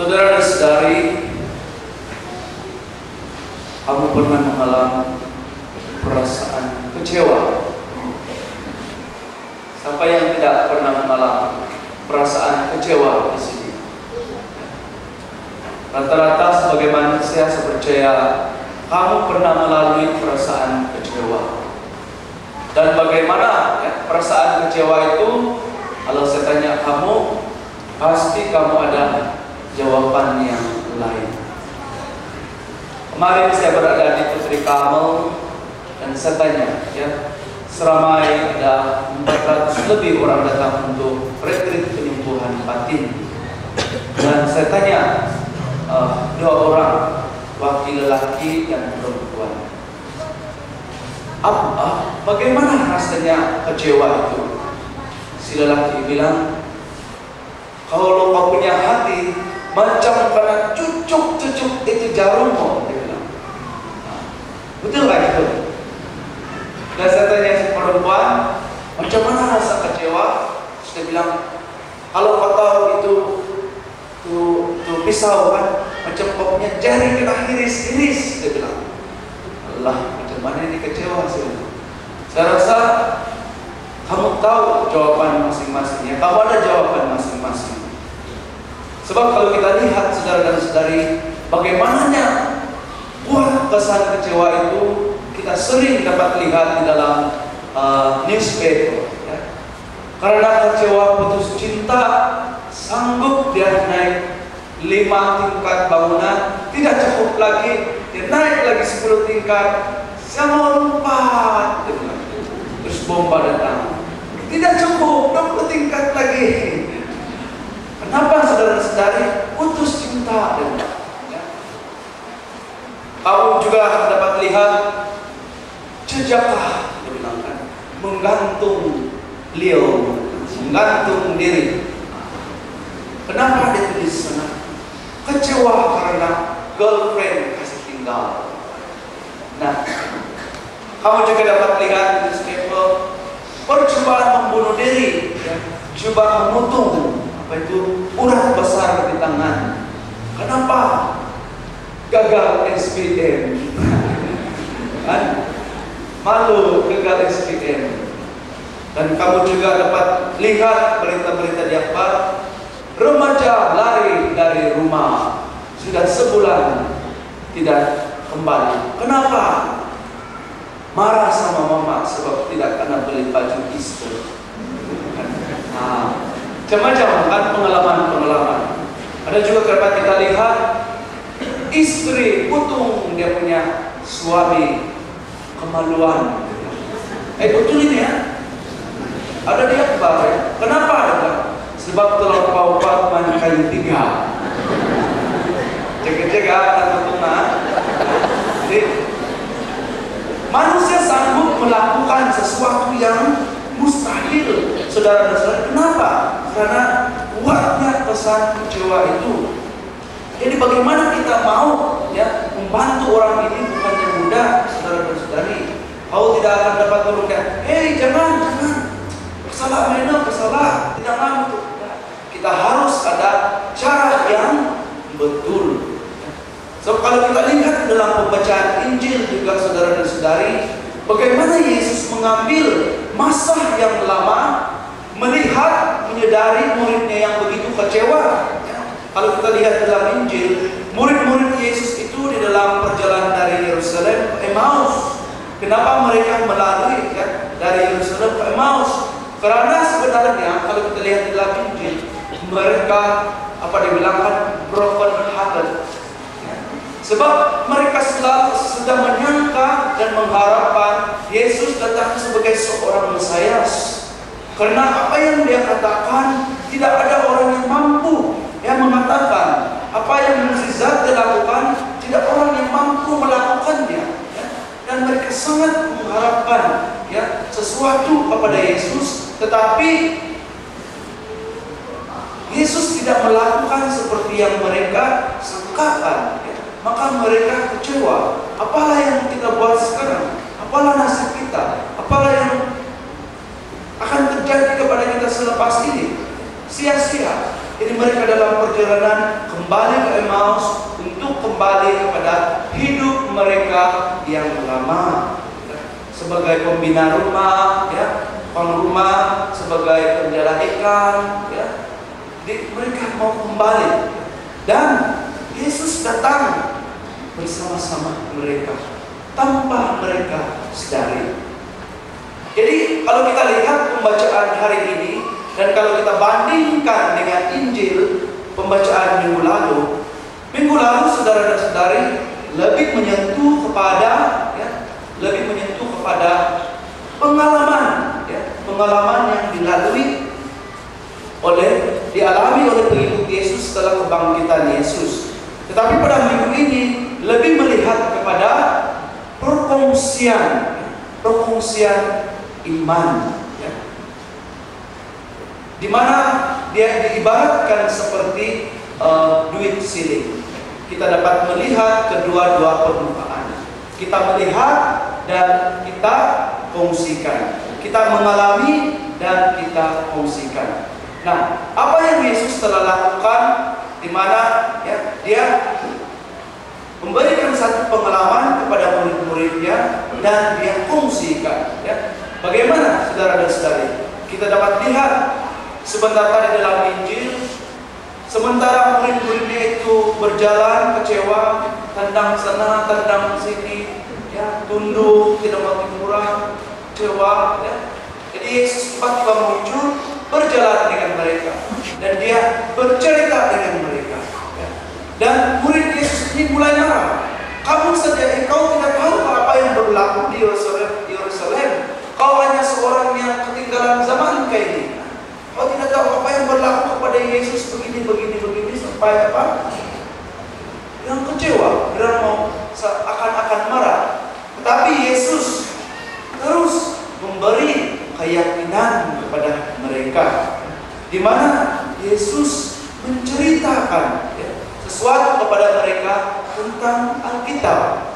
Saudara dan saudari, kamu pernah mengalami perasaan kecewa? Siapa yang tidak pernah mengalami perasaan kecewa di sini? Rata-rata sebagai manusia saya percaya kamu pernah melalui perasaan kecewa. Dan bagaimana perasaan kecewa itu? Kalau saya tanya kamu, pasti kamu ada jawaban yang lain. Kemarin saya berada di Putri Kamel dan saya tanya, seramai ada 400 lebih orang datang untuk retreat penyembuhan batin. Dan saya tanya dua orang, wakil lelaki dan perempuan, bagaimana rasanya kecewa itu? Si lelaki bilang, kalau kau punya hati macam karena cucuk-cucuk itu jarummu, dia bilang. Betul gak itu? Dan saya tanya si perempuan, macam mana rasa kecewa? Terus dia bilang, kalau kau tahu itu pisau kan, macam kau punya jari kena iris-iris, dia bilang. Allah, macam mana ini kecewa sih? Saya rasa kamu tahu jawaban masing-masingnya. Kamu ada jawaban masing-masing. Sebab kalau kita lihat saudara dan saudari, bagaimananya buah kesan kecewa itu kita sering dapat lihat di dalam newspaper. Karena kecewa putus cinta, sanggup dia naik 5 tingkat bangunan, tidak cukup lagi, dia naik lagi 10 tingkat, saya mau lompat, terus bomba datang, tidak cukup, 20 tingkat lagi. Kenapa saudara-saudari putus cinta? Kamu juga dapat lihat jejaklah, dia bilang kan, menggantung beliau, menggantung diri. Kenapa dia tulis sana? Kecewa karena girlfriend kasih tinggal. Nah, kamu juga dapat lihat di newspaper percobaan membunuh diri, coba memutung urat besar di tangan. Kenapa? Gagal SPM. Kan? Malu gagal SPM. Dan kamu juga dapat lihat berita-berita di akhbar, remaja lari dari rumah, sudah sebulan tidak kembali. Kenapa? Marah sama mama sebab tidak kena beli baju Easter. Macam-macam kan pengalaman-pengalaman. Ada juga dapat kita lihat istri putung dia punya suami, kemaluan. Betul ini ya. Ada di akhbar ya. Kenapa ada? Sebab telah paupat main kayu 3. Jaga-jaga atau tengah. Jadi manusia sanggup melakukan sesuatu yang mustahil, saudara dan saudara. Kenapa? Karena kuatnya pesan kecewa itu. Jadi bagaimana kita mau membantu orang ini bukannya mudah, saudara dan saudari. Kau tidak akan dapat turunkan, jangan, bersalah mana, bersalah, tidak mampu. Kita harus ada cara yang betul. So kalau kita lihat dalam pembacaan Injil juga saudara dan saudari, bagaimana Yesus mengambil masa yang lama melihat, menyadari muridnya yang begitu kecewa. Kalau kita lihat dalam Injil, murid-murid Yesus itu di dalam perjalanan dari Yerusalem ke Emmaus. Kenapa mereka melalui dari Yerusalem ke Emmaus? Karena sebenarnya kalau kita lihat di dalam Injil, mereka dibilangkan broken hearted. Sebab mereka selalu sedang menyangka dan mengharapkan Yesus datang sebagai seorang Mesias. Karena apa yang dia katakan, tidak ada orang yang mampu yang mengatakan. Apa yang mukjizat dilakukan, tidak orang yang mampu melakukannya. Dan mereka sangat mengharapkan sesuatu kepada Yesus, tetapi Yesus tidak melakukan seperti yang mereka sangkakan. Maka mereka kecewa. Apalah yang kita buat sekarang? Apalah nasib kita? Apalah yang akan terjadi kepada kita selepas ini? Sia-sia. Jadi mereka dalam perjalanan kembali kembali ke Emmaus untuk kembali kepada hidup mereka yang lama, sebagai pembina rumah, ya, pengrumah, sebagai penjala ikan, ya. Mereka mau kembali, dan Yesus datang bersama-sama mereka tanpa mereka sadari. Jadi kalau kita lihat pembacaan hari ini, dan kalau kita bandingkan dengan Injil pembacaan minggu lalu saudara dan saudari lebih menyentuh kepada, ya, pengalaman, ya, pengalaman yang dialami oleh pengikut Yesus setelah kebangkitan Yesus. Tetapi pada minggu ini lebih melihat kepada perkongsian iman, ya, di mana dia diibaratkan seperti duit siling. Kita dapat melihat kedua-dua permukaan. Kita melihat dan kita kongsikan. Kita mengalami dan kita kongsikan. Nah, apa yang Yesus telah lakukan, di mana, ya, dia memberikan satu pengalaman kepada murid-muridnya dan dia kongsikan, ya. Bagaimana saudara dan saudari? Kita dapat lihat sebentar tadi dalam Injil, sementara murid-muridnya itu berjalan kecewa, tendang sana, tendang sini, ya, tunduk, tidak mau kurang, kecewa, ya. Jadi Yesus tiba-tiba muncul, berjalan dengan mereka, dan dia bercerita dengan mereka, ya. Dan murid Yesus ini mulai marah. Kau tidak tahu apa yang berlaku di Yerusalem. Kau hanya seorang yang ketinggalan zaman kayak ini. Kau tidak tahu apa yang berlaku kepada Yesus begini sampai apa? Yang kecewa, dan mau akan marah. Tetapi Yesus terus memberi keyakinan kepada mereka, di mana Yesus menceritakan, ya, sesuatu kepada mereka tentang Alkitab.